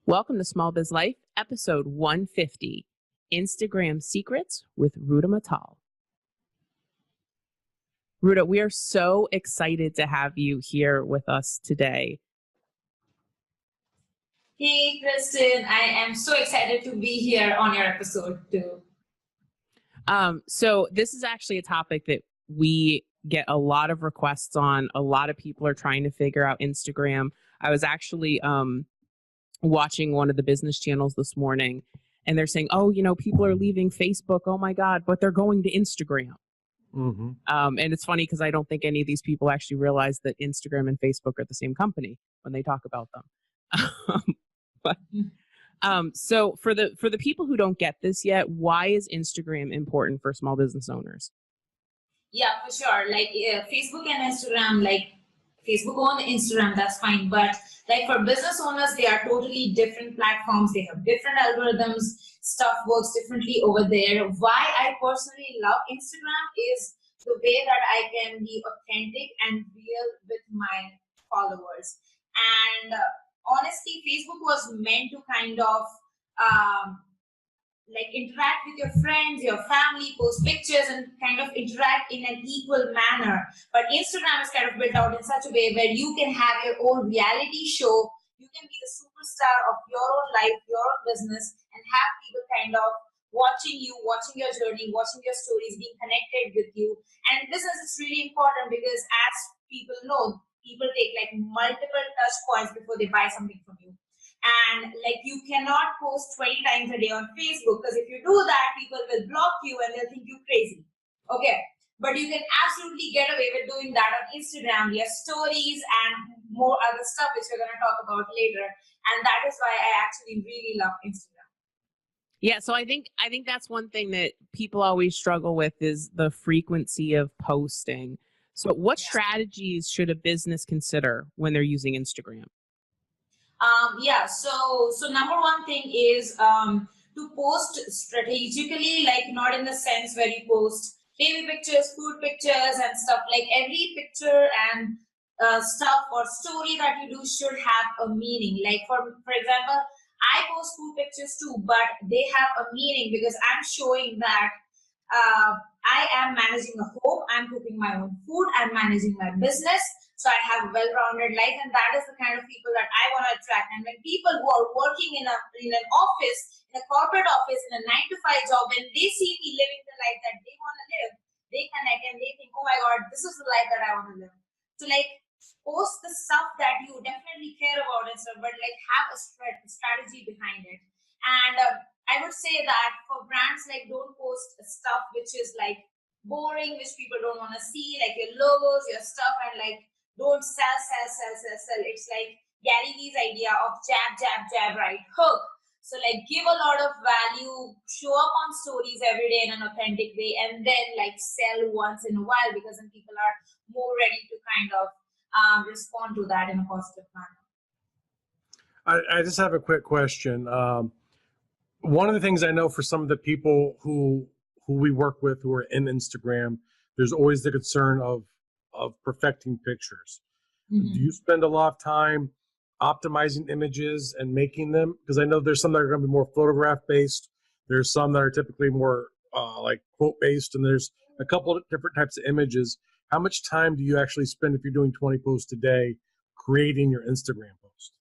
Welcome to Small Biz Life, episode 150, Instagram Secrets with Roota Mittal. Roota, we are so excited to have you here with us today. Hey, Kristen, I am so excited to be here on your episode too. So this is actually a topic that we get a lot of requests on. A lot of people are trying to figure out Instagram. I was actually watching one of the business channels this morning, and they're saying, oh, people are leaving Facebook. Oh my God, but they're going to Instagram. Mm-hmm. And it's funny because I don't think any of these people actually realize that Instagram and Facebook are the same company when they talk about them. So for the people who don't get this yet, why is Instagram important for small business owners? Yeah, for sure. Like Facebook and Instagram, like Facebook on Instagram, that's fine. But like for business owners, they are totally different platforms. They have different algorithms. Stuff works differently over there. Why I personally love Instagram is the way that I can be authentic and real with my followers. And honestly, Facebook was meant to kind of like interact with your friends, your family, post pictures, and kind of interact in an equal manner. But Instagram is kind of built out in such a way where you can have your own reality show. You can be the superstar of your own life, your own business, and have people kind of watching you, watching your journey, watching your stories, being connected with you. And business is really important because as people know, people take like multiple touch points before they buy something from you. And like you cannot post 20 times a day on Facebook, because if you do that, people will block you and they'll think you crazy. Okay. But you can absolutely get away with doing that on Instagram via stories and more other stuff, which we're going to talk about later. And that is why I actually really love Instagram. Yeah, so I think that's one thing that people always struggle with is the frequency of posting. So what strategies should a business consider when they're using Instagram? So number one thing is to post strategically, like not in the sense where you post baby pictures, food pictures and stuff. Like every picture and stuff or story that you do should have a meaning. Like for example, I post food pictures too, but they have a meaning because I'm showing that I am managing a home, I'm cooking my own food, I'm managing my business. So I have a well-rounded life, and that is the kind of people that I want to attract. And when people who are working in an office, in a corporate office, in a 9-to-5 job, when they see me living the life that they want to live, they connect and they think, oh my God, this is the life that I want to live. So like post the stuff that you definitely care about and stuff, but like have a strategy behind it. And I would say that for brands, like don't post stuff which is like boring, which people don't want to see, like your logos, your stuff, and like don't sell. It's like Gary Vee's idea of jab, right hook. So like give a lot of value, show up on stories every day in an authentic way, and then like sell once in a while, because then people are more ready to kind of respond to that in a positive manner. I just have a quick question. One of the things I know for some of the people who we work with who are in Instagram, there's always the concern of perfecting pictures. Mm-hmm. Do you spend a lot of time optimizing images and making them? Because I know there's some that are going to be more photograph based. There's some that are typically more like quote based, and there's a couple of different types of images. How much time do you actually spend if you're doing 20 posts a day creating your Instagram post?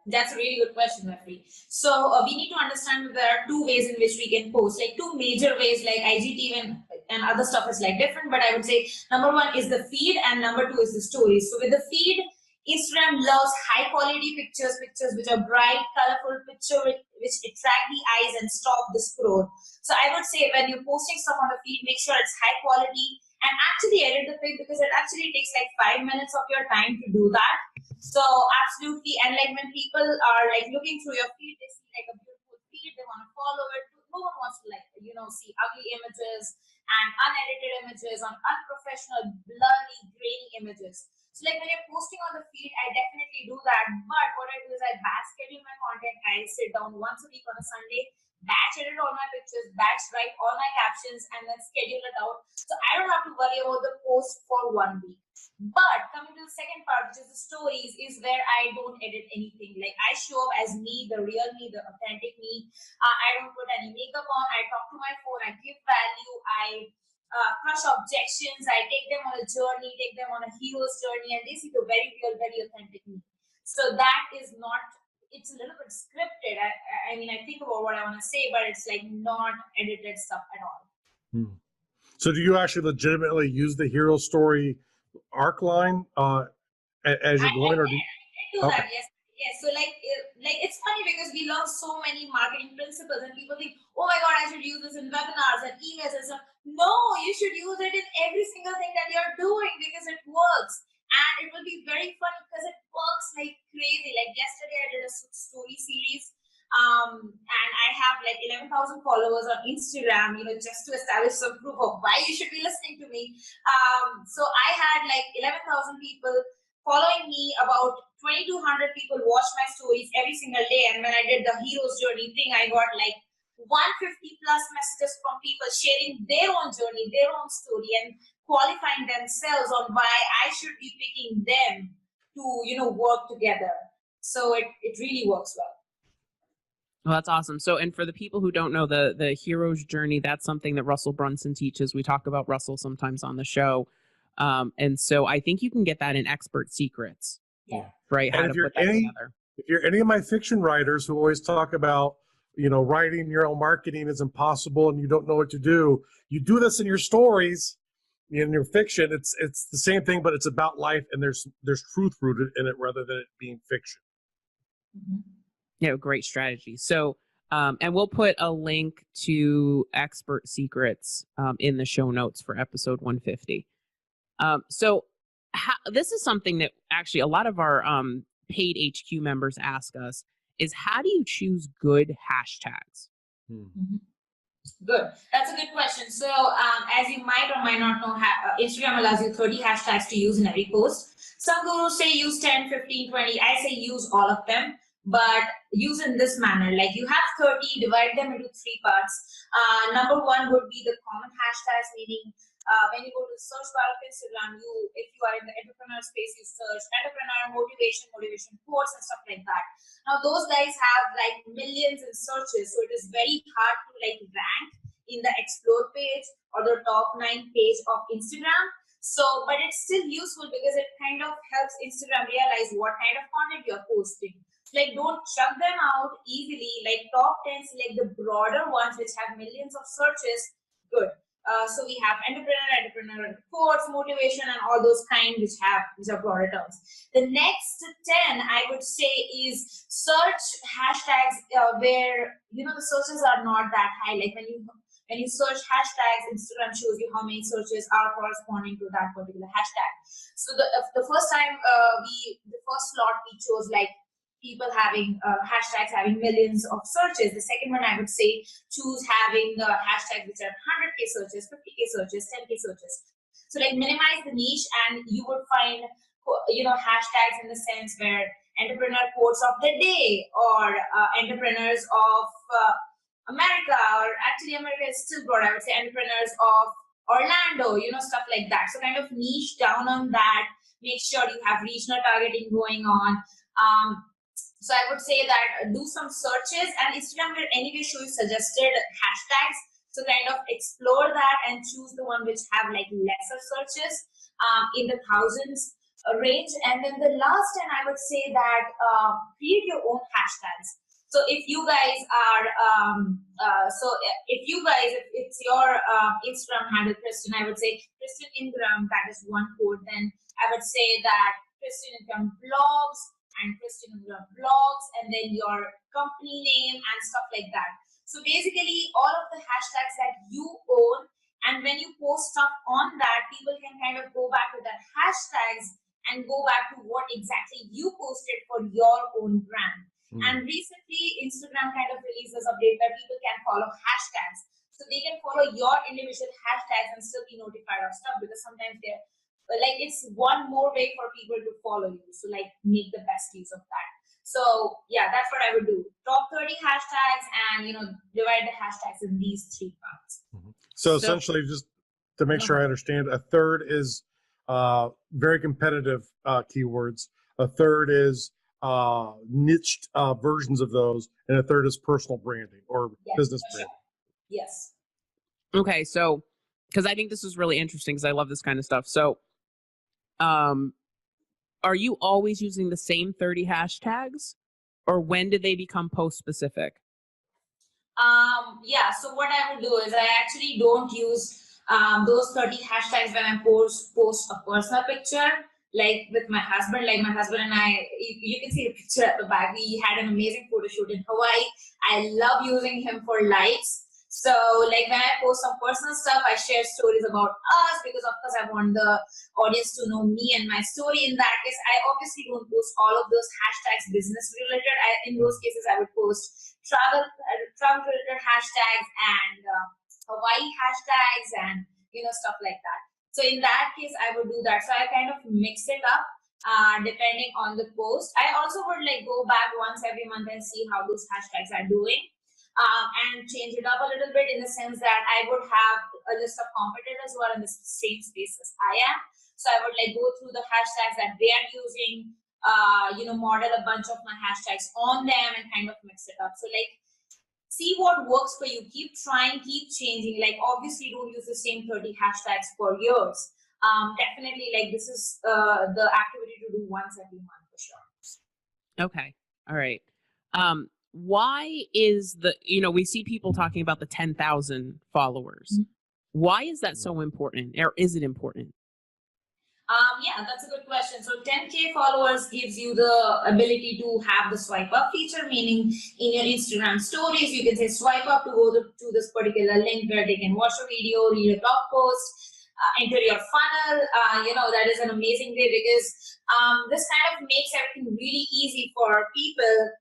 That's a really good question, Jeffrey. So we need to understand that there are two ways in which we can post, like two major ways, like IGTV and other stuff is like different, but I would say number one is the feed and number two is the stories. So with the feed, Instagram loves high quality pictures which are bright, colorful which attract the eyes and stop the scroll. So I would say when you're posting stuff on the feed, make sure it's high quality and actually edit the pic, because it actually takes like 5 minutes of your time to do that. So absolutely, and like when people are like looking through your feed, they see like a beautiful feed, they want to follow it. No one wants to like see ugly images and unedited images on unprofessional, blurry, grainy images. So like when you're posting on the feed, I definitely do that. But what I do is I batch schedule my content. I sit down once a week on a Sunday, batch edit all my pictures, batch write all my captions, and then schedule it out. So I don't have to worry about the post for 1 week. But coming to the second part, which is the stories, is where I don't edit anything. Like I show up as me, the real me, the authentic me. I don't put any makeup on. I talk to my phone. I give value. I crush objections. I take them on a journey, take them on a hero's journey, and they see the very real, very authentic me. So that is not. It's a little bit scripted. I mean, I think about what I want to say, but it's like not edited stuff at all. So do you actually legitimately use the hero story arc line as you're going, or do you? I do that, yes. So like it's funny because we learn so many marketing principles, and people think, oh my god, I should use this in webinars and emails and stuff. No, you should use it in every single thing that you're doing because it works, and it will be very funny because it works like crazy. Like yesterday, I did a story series. And I have like 11,000 followers on Instagram, just to establish some proof of why you should be listening to me. So I had like 11,000 people following me. About 2,200 people watch my stories every single day. And when I did the hero's journey thing, I got like 150 plus messages from people sharing their own journey, their own story, and qualifying themselves on why I should be picking them to, work together. So it really works well. Well, that's awesome. So, and for the people who don't know the hero's journey, that's something that Russell Brunson teaches. We talk about Russell sometimes on the show. And so I think you can get that in Expert Secrets. Yeah. Right. How to put that together. If you're any of my fiction writers who always talk about, writing your own marketing is impossible and you don't know what to do, you do this in your stories, in your fiction. It's the same thing, but it's about life, and there's truth rooted in it rather than it being fiction. Mm-hmm. Yeah, great strategy. So, and we'll put a link to Expert Secrets in the show notes for episode 150. So this is something that actually a lot of our paid HQ members ask us is, how do you choose good hashtags? Mm-hmm. Good. That's a good question. So as you might or might not know, Instagram allows you 30 hashtags to use in every post. Some gurus say use 10, 15, 20. I say use all of them, but use in this manner. Like you have 30, divide them into 3 parts. Number 1 would be the common hashtags, meaning when you go to the search bar of Instagram, if you are in the entrepreneur space, you search entrepreneur, motivation quotes and stuff like that. Now those guys have like millions in searches, so it is very hard to like rank in the explore page or the top 9 page of Instagram. So, but it's still useful because it kind of helps Instagram realize what kind of content you're posting. Like don't chuck them out easily. Like top 10, select the broader ones which have millions of searches. Good. So we have entrepreneur quotes, motivation, and all those kind which are broader terms. The next 10 I would say is search hashtags where the searches are not that high. Like when you search hashtags, Instagram shows you how many searches are corresponding to that particular hashtag. So the first time the first slot we chose like people having hashtags having millions of searches. The second one I would say choose having hashtags which are 100K searches, 50K searches, 10K searches. So like minimize the niche, and you would find hashtags in the sense where entrepreneur quotes of the day or entrepreneurs of America, or actually America is still broad. I would say entrepreneurs of Orlando, stuff like that. So kind of niche down on that. Make sure you have regional targeting going on. So I would say that do some searches, and Instagram will anyway show you suggested hashtags. So kind of explore that and choose the one which have like lesser searches in the thousands range. And then the last 10, I would say that create your own hashtags. So if you guys are, if it's your Instagram handle, Kristen, I would say Kristen Ingram, that is one code. Then I would say that Kristen Ingram blogs, and Kristen Ingram blogs, and then your company name and stuff like that. So basically all of the hashtags that you own, and when you post stuff on that, people can kind of go back to that hashtags and go back to what exactly you posted for your own brand. And recently Instagram kind of released this update that people can follow hashtags. So they can follow your individual hashtags and still be notified of stuff, because sometimes they're like, it's one more way for people to follow you. So like make the best use of that. So yeah, that's what I would do. Top 30 hashtags, and divide the hashtags in these 3 parts. So essentially, just to make sure I understand, a third is very competitive keywords. A third is niched versions of those, and a third is personal branding or business branding. Yes. Okay, so because I think this is really interesting because I love this kind of stuff. So, are you always using the same 30 hashtags, or when do they become post specific? Yeah, so what I would do is I actually don't use those 30 hashtags when I post a personal picture, like with my husband. Like my husband and I, you can see the picture at the back. We had an amazing photo shoot in Hawaii. I love using him for likes. So like when I post some personal stuff, I share stories about us because of course I want the audience to know me and my story. In that case, I obviously don't post all of those hashtags business related. In those cases, I would post travel related hashtags and Hawaii hashtags and stuff like that. So in that case, I would do that. So I kind of mix it up depending on the post. I also would like go back once every month and see how those hashtags are doing. And change it up a little bit in the sense that I would have a list of competitors who are in the same space as I am. So I would like go through the hashtags that they are using, model a bunch of my hashtags on them and kind of mix it up. So like see what works for you. Keep trying, keep changing. Like obviously don't use the same 30 hashtags for years. Definitely like this is the activity to do once every month for sure. Okay. All right. Why is we see people talking about the 10,000 followers. Mm-hmm. Why is that so important, or is it important? Yeah, that's a good question. So 10K followers gives you the ability to have the swipe up feature, meaning in your Instagram stories, you can say swipe up to go to this particular link where they can watch a video, read a blog post, enter your funnel. That is an amazing way because this kind of makes everything really easy for people.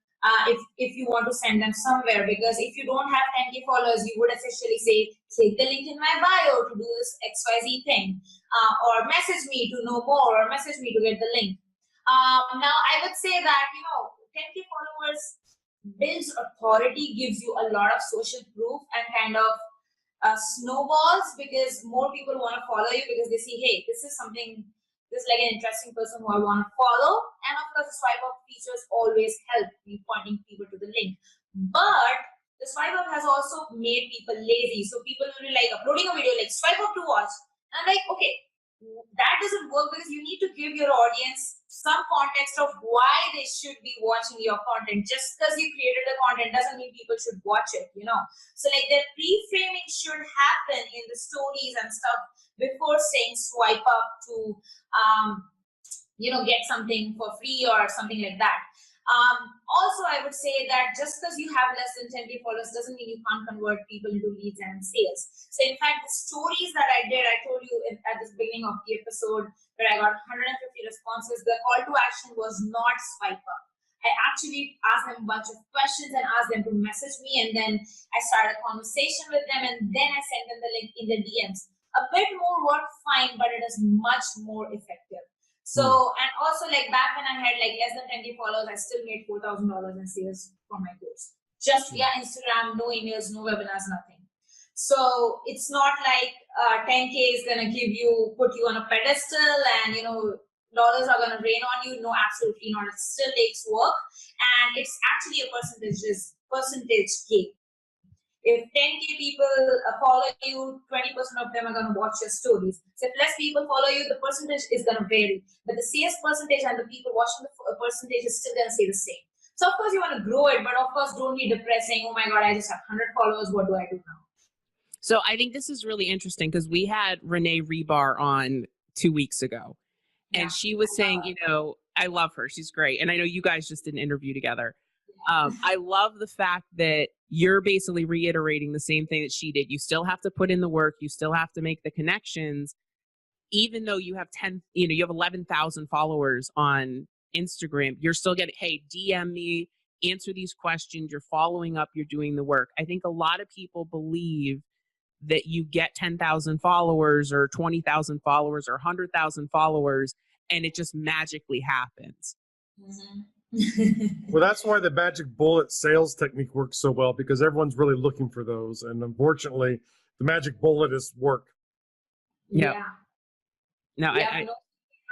If you want to send them somewhere, because if you don't have 10K followers, you would essentially say, click the link in my bio to do this XYZ thing, or message me to know more, or message me to get the link. Now, I would say that, 10K followers builds authority, gives you a lot of social proof and kind of snowballs because more people want to follow you because they see, hey, this is like an interesting person who I want to follow. And of course, the swipe up features always help me pointing people to the link. But the swipe up has also made people lazy. So people will be like uploading a video like swipe up to watch. And I'm like, okay, that doesn't work because you need to give your audience some context of why they should be watching your content. Just because you created the content doesn't mean people should watch it, So like that reframing should happen in the stories and stuff before saying swipe up to, get something for free or something like that. Also, I would say that just because you have less than 10K followers doesn't mean you can't convert people into leads and sales. So in fact, the stories that I did, I told you at the beginning of the episode where I got 150 responses, the call to action was not swipe up. I actually asked them a bunch of questions and asked them to message me, and then I started a conversation with them, and then I sent them the link in the DMs. A bit more work, fine, but it is much more effective. So, and also like back when I had like less than 10K followers, I still made $4,000 in sales from my course. Just via Instagram, no emails, no webinars, nothing. So it's not like 10K is going to put you on a pedestal and, dollars are going to rain on you. No, absolutely not. It still takes work. And it's actually a percentage game. If 10K people follow you, 20% of them are going to watch your stories. So if less people follow you, the percentage is going to vary. But the sales percentage and the people watching the percentage is still going to stay the same. So of course you want to grow it, but of course don't be depressed saying, oh my God, I just have 100 followers. What do I do now? So I think this is really interesting because we had Renee Rebar on 2 weeks ago. And she was saying, I love her. She's great. And I know you guys just did an interview together. I love the fact that you're basically reiterating the same thing that she did. You still have to put in the work. You still have to make the connections, even though you have 11,000 followers on Instagram. You're still getting, hey, DM me, answer these questions. You're following up. You're doing the work. I think a lot of people believe that you get 10,000 followers or 20,000 followers or 100,000 followers and it just magically happens. Well, that's why the magic bullet sales technique works so well, because everyone's really looking for those. And unfortunately, the magic bullet is work. Yeah. No, Yeah, no,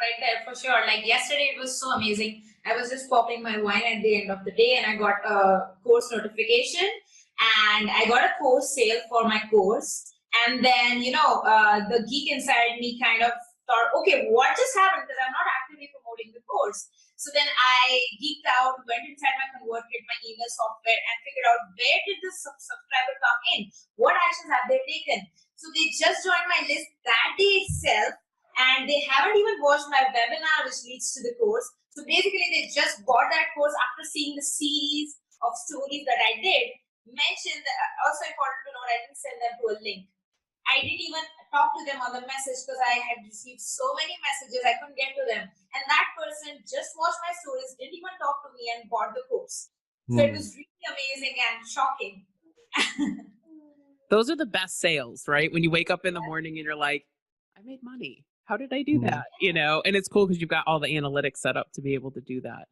right there for sure. Like yesterday, it was so amazing. I was just popping my wine at the end of the day, and I got a course notification, and I got a course sale for my course. And then, the geek inside me kind of thought, okay, what just happened? Because I'm not actively promoting the course. So then I geeked out, went inside my ConvertKit, my email software, and figured out where did this subscriber come in? What actions have they taken? So they just joined my list that day itself, and they haven't even watched my webinar which leads to the course. So basically they just bought that course after seeing the series of stories that I did. Mentioned that, also important to note, I didn't send them to a link. I didn't even talk to them on the message because I had received so many messages I couldn't get to them. And that person just watched my stories, didn't even talk to me, and bought the course. So it was really amazing and shocking. Those are the best sales, right? When you wake up in the morning and you're like, I made money. How did I do that? And it's cool because you've got all the analytics set up to be able to do that.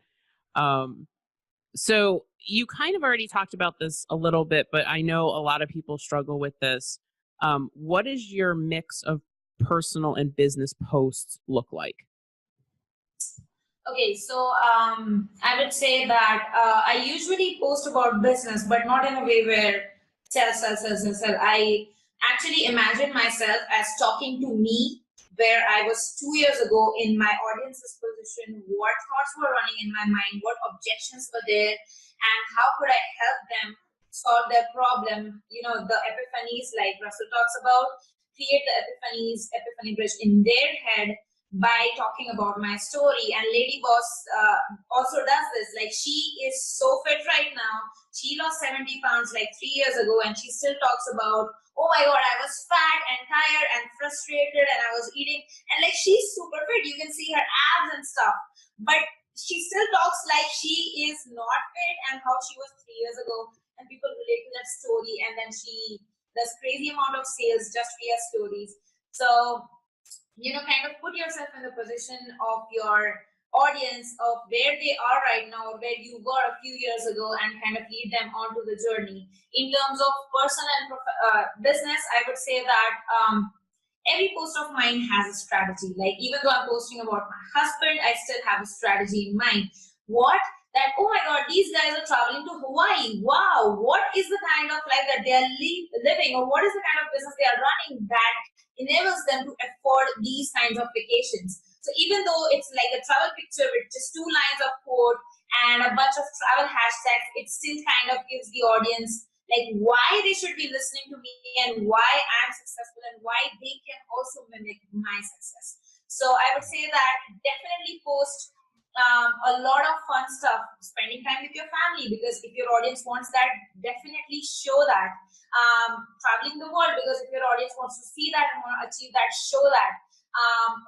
So you kind of already talked about this a little bit, but I know a lot of people struggle with this. What is your mix of personal and business posts look like? Okay, so I would say that I usually post about business, but not in a way where sell. I actually imagine myself as talking to me where I was 2 years ago in my audience's position, what thoughts were running in my mind, what objections were there, and how could I help them solve their problem. The epiphanies, like Russell talks about, create the epiphany bridge in their head by talking about my story. And Lady Boss also does this. Like, she is so fit right now. She lost 70 pounds like 3 years ago, and she still talks about, oh my god, I was fat and tired and frustrated and I was eating, and like, she's super fit. You can see her abs and stuff, but she still talks like she is not fit and how she was 3 years ago, and people relate to that story, and then she does crazy amount of sales just via stories. So kind of put yourself in the position of your audience, of where they are right now, or where you were a few years ago, and kind of lead them onto the journey. In terms of personal and business, I would say that every post of mine has a strategy. Like, even though I'm posting about my husband, I still have a strategy in mind. What? That, oh my god, these guys are traveling to Hawaii. Wow, what is the kind of life that they are living, or what is the kind of business they are running that enables them to afford these kinds of vacations? So even though it's like a travel picture with just 2 lines of code and a bunch of travel hashtags, it still kind of gives the audience like why they should be listening to me and why I'm successful and why they can also mimic my success. So I would say that definitely post a lot of fun stuff, spending time with your family, because if your audience wants that, definitely show that. Traveling the world, because if your audience wants to see that and want to achieve that, show that.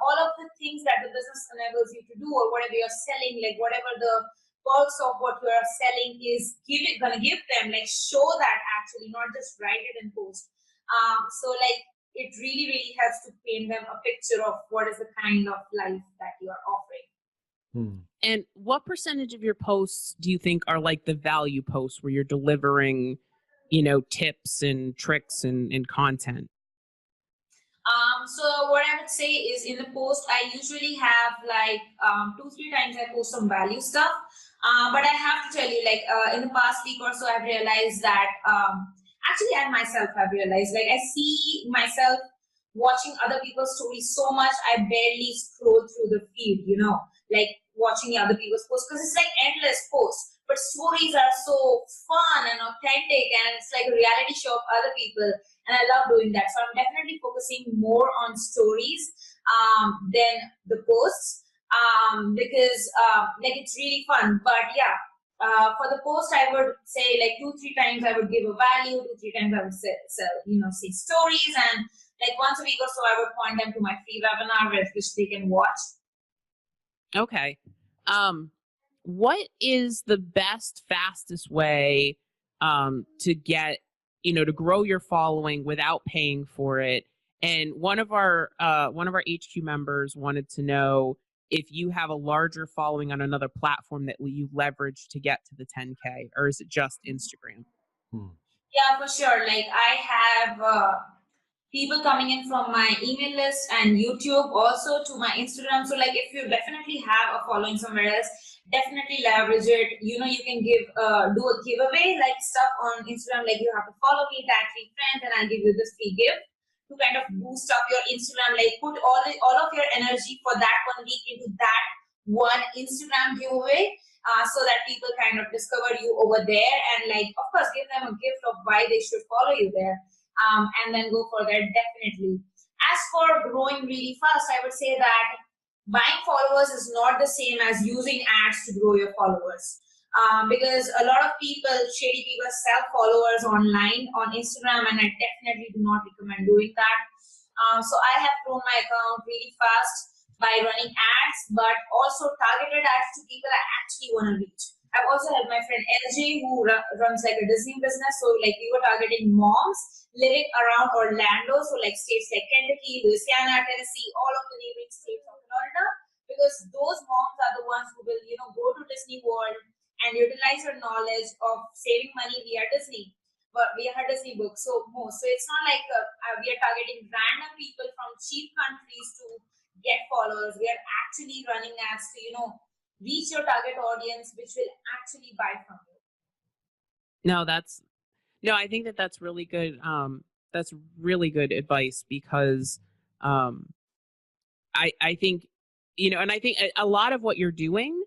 All of the things that the business enables you to do, or whatever you're selling, like whatever the perks of what you're selling is gonna give them, like show that actually, not just write it and post. So like, it really, really helps to paint them a picture of what is the kind of life that you are offering. And what percentage of your posts do you think are like the value posts where you're delivering, tips and tricks and content? So what I would say is, in the post, I usually have like 2-3 times I post some value stuff. But I have to tell you, like in the past week or so, I've realized that actually I myself have realized, like, I see myself watching other people's stories so much, I barely scroll through the feed, like watching the other people's posts, because it's like endless posts. But stories are so fun and authentic, and it's like a reality show of other people, and I love doing that. So I'm definitely focusing more on stories than the posts, because like, it's really fun. But yeah, for the post, I would say like 2-3 times I would give a value, 2-3 times I would say stories, and like once a week or so I would point them to my free webinar which they can watch. Okay. What is the best, fastest way to get, to grow your following without paying for it? And one of our HQ members wanted to know if you have a larger following on another platform that you leverage to get to the 10K, or is it just Instagram? Yeah, for sure. Like, I have people coming in from my email list and YouTube, also to my Instagram. So like if you definitely have a following somewhere else, definitely leverage it. You know, you can give do a giveaway like stuff on Instagram, like you have to follow me, tag 3 friends, and I'll give you this free gift to kind of boost up your Instagram. Like put all of your energy for that 1 week into that one Instagram giveaway. So that people kind of discover you over there, and like of course give them a gift of why they should follow you there, and then go for that definitely. As for growing really fast, I would say that buying followers is not the same as using ads to grow your followers. Because a lot of people, shady people, sell followers online on Instagram, and I definitely do not recommend doing that. So I have grown my account really fast by running ads, but also targeted ads to people I actually want to reach. I've also had my friend LJ who runs like a Disney business. So like we were targeting moms living around Orlando, so like states like Kentucky, Louisiana, Tennessee, all of the neighboring states of Florida, because those moms are the ones who will, you know, go to Disney World and utilize her knowledge of saving money via Disney, but via her Disney book. So most, so it's not like we are targeting random people from cheap countries to get followers. We are actually running ads to, you know, reach your target audience, which will actually buy from you. No, I think that that's really good. That's really good advice because I think, you know, and I think a lot of what you're doing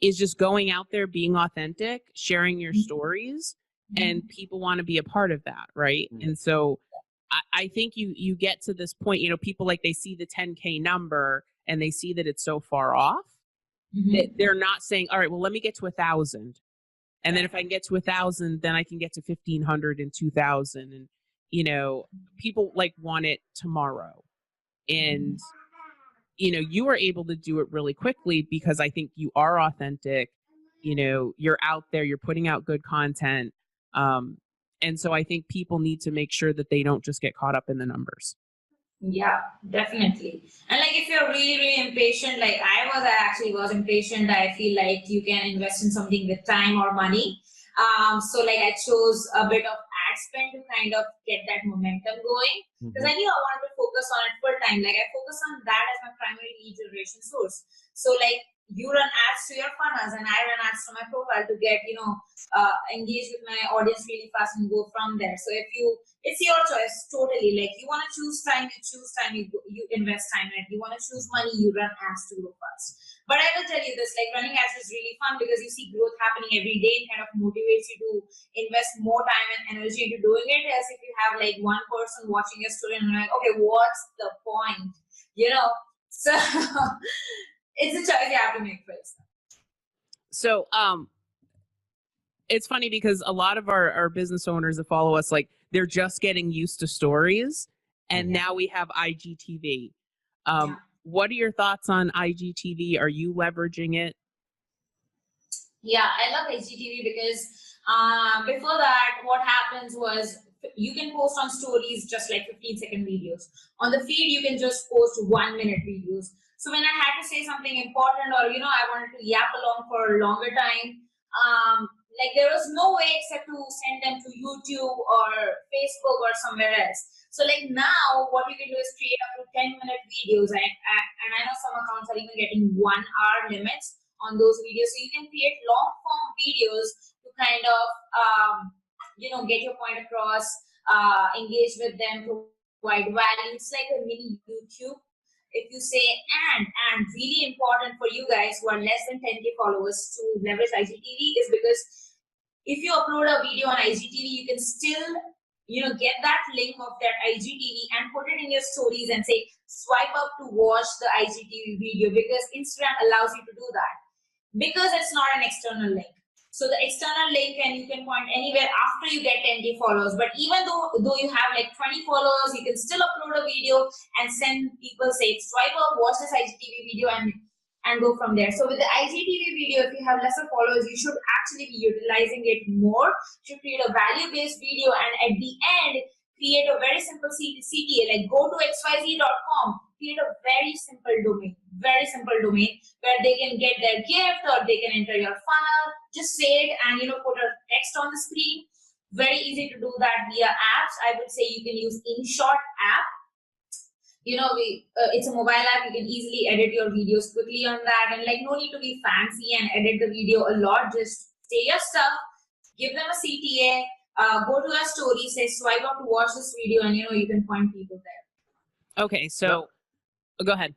is just going out there, being authentic, sharing your stories, and people want to be a part of that, right? And so I think you get to this point, you know, people like they see the 10K number and they see that it's so far off that they're not saying, all right, well, let me get to 1,000. And then if I can get to 1,000, then I can get to 1,500 and 2,000. And, you know, people like want it tomorrow. And, you know, you are able to do it really quickly because I think you are authentic. You know, you're out there, you're putting out good content. And so I think people need to make sure that they don't just get caught up in the numbers. Yeah, definitely. And like if you're really, really impatient, like I actually was impatient. I feel like you can invest in something with time or money. So like I chose a bit of ad spend to kind of get that momentum going, because I knew I wanted to focus on it full time. Like I focus on that as my primary lead generation source. So like you run ads to your funnels and I run ads to my profile to get, you know, engage with my audience really fast and go from there. So if you, it's your choice totally. Like you want to choose time, you choose time, you invest time in it. You want to choose money, you run ads to grow fast. But I will tell you this, like running ads is really fun because you see growth happening every day and kind of motivates you to invest more time and energy into doing it, as if you have like one person watching your story and like, okay, what's the point? You know? So it's a choice you have to make for yourself. So it's funny because a lot of our business owners that follow us, like they're just getting used to stories, and now we have IGTV. What are your thoughts on IGTV? Are you leveraging it? Yeah, I love IGTV because before that, what happens was you can post on stories just like 15-second videos. On the feed, you can just post 1-minute videos. So when I had to say something important, or, you know, I wanted to yap along for a longer time, like there was no way except to send them to YouTube or Facebook or somewhere else. So like now what you can do is create up to 10-minute videos, and I know some accounts are even getting 1-hour limits on those videos. So you can create long form videos to kind of you know, get your point across, engage with them, provide value. It's like a mini YouTube. If you say, and really important for you guys who are less than 10K followers to leverage IGTV is because if you upload a video on IGTV, you can still, you know, get that link of that IGTV and put it in your stories and say, swipe up to watch the IGTV video, because Instagram allows you to do that because it's not an external link. So the external link, and you can point anywhere after you get 10K followers. But even though you have like 20 followers, you can still upload a video and send people, say, swipe up, watch this IGTV video, and go from there. So with the IGTV video, if you have lesser followers, you should actually be utilizing it more. You should create a value-based video, and at the end, create a very simple CTA, like go to xyz.com, create a very simple domain where they can get their gift or they can enter your funnel. Just say it and, you know, put a text on the screen. Very easy to do that via apps. I would say you can use InShot app. It's a mobile app. You can easily edit your videos quickly on that, and like no need to be fancy and edit the video a lot. Just say your stuff, give them a CTA, go to a story, say swipe up to watch this video, and you can point people there. Okay, so go ahead.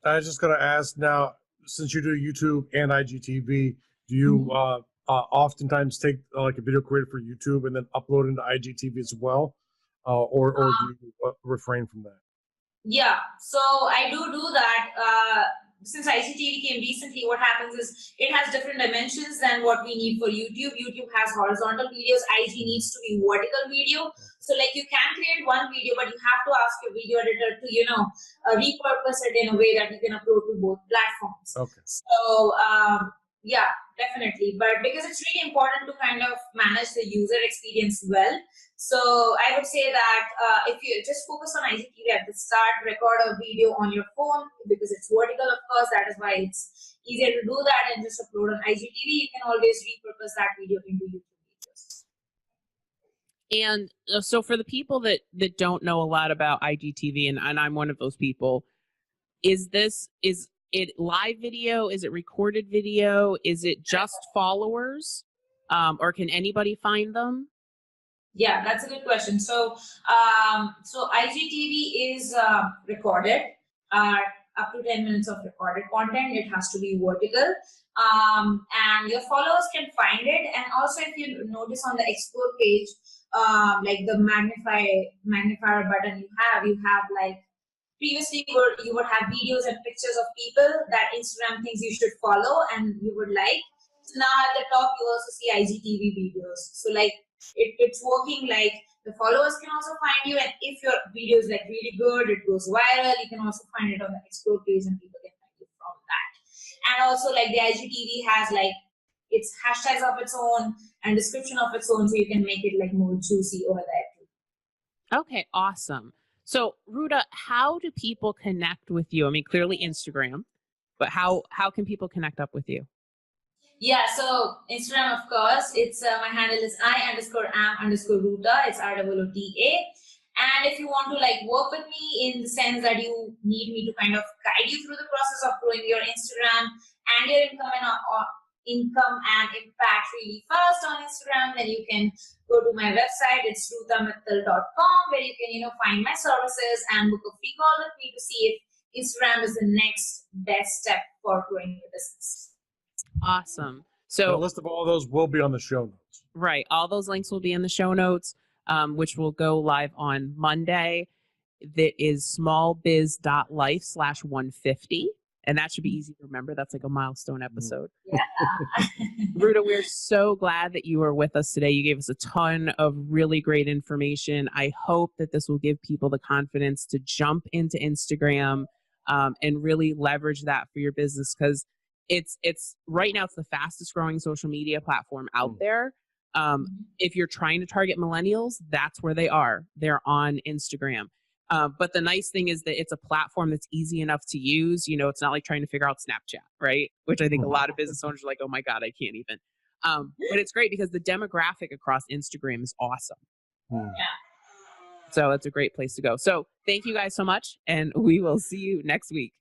I was just going to ask now, since you do YouTube and IGTV, do you oftentimes take like a video created for YouTube and then upload into IGTV as well, or do you refrain from that? Yeah, so I do that. Since IGTV came recently, what happens is it has different dimensions than what we need for YouTube. YouTube has horizontal videos. IG needs to be vertical video. So like you can create one video, but you have to ask your video editor to, repurpose it in a way that you can upload to both platforms. Okay. So yeah, definitely. But because it's really important to kind of manage the user experience well. So I would say that if you just focus on IGTV at the start, record a video on your phone because it's vertical, of course, that is why it's easier to do that, and just upload on IGTV. You can always repurpose that video into YouTube videos. And so for the people that don't know a lot about IGTV, and I'm one of those people, is it live video? Is it recorded video? Is it just followers? Or can anybody find them? Yeah, that's a good question. So, IGTV is recorded, up to 10 minutes of recorded content. It has to be vertical, and your followers can find it. And also, if you notice on the explore page, like the magnifier button you have like previously you would have videos and pictures of people that Instagram thinks you should follow and you would like. So now at the top you also see IGTV videos. So like it's working like the followers can also find you, and if your video is like really good, it goes viral, you can also find it on the explore page and people can find you from that. And also like the IGTV has like its hashtags of its own and description of its own, so you can make it like more juicy over there too. Okay, awesome. So Roota, how do people connect with you? I mean, clearly Instagram, but how can people connect up with you? Yeah, so Instagram, of course, it's my handle is I_am_Roota. It's ROOTA. And if you want to like work with me in the sense that you need me to kind of guide you through the process of growing your Instagram and your income and impact really fast on Instagram, then you can go to my website. It's rootamittal.com, where you can find my services and book a free call with me to see if Instagram is the next best step for growing your business. Awesome. So a list of all those will be on the show notes. Right. All those links will be in the show notes, which will go live on Monday. That is smallbiz.life/150. And that should be easy to remember. That's like a milestone episode. Yeah. Roota, we're so glad that you were with us today. You gave us a ton of really great information. I hope that this will give people the confidence to jump into Instagram and really leverage that for your business, because it's right now it's the fastest growing social media platform out there. If you're trying to target millennials, that's where they are. They're on Instagram. But the nice thing is that it's a platform that's easy enough to use. It's not like trying to figure out Snapchat, right? Which I think a lot of business owners are like, oh my God, I can't even. But it's great because the demographic across Instagram is awesome. Yeah. So it's a great place to go. So thank you guys so much, and we will see you next week.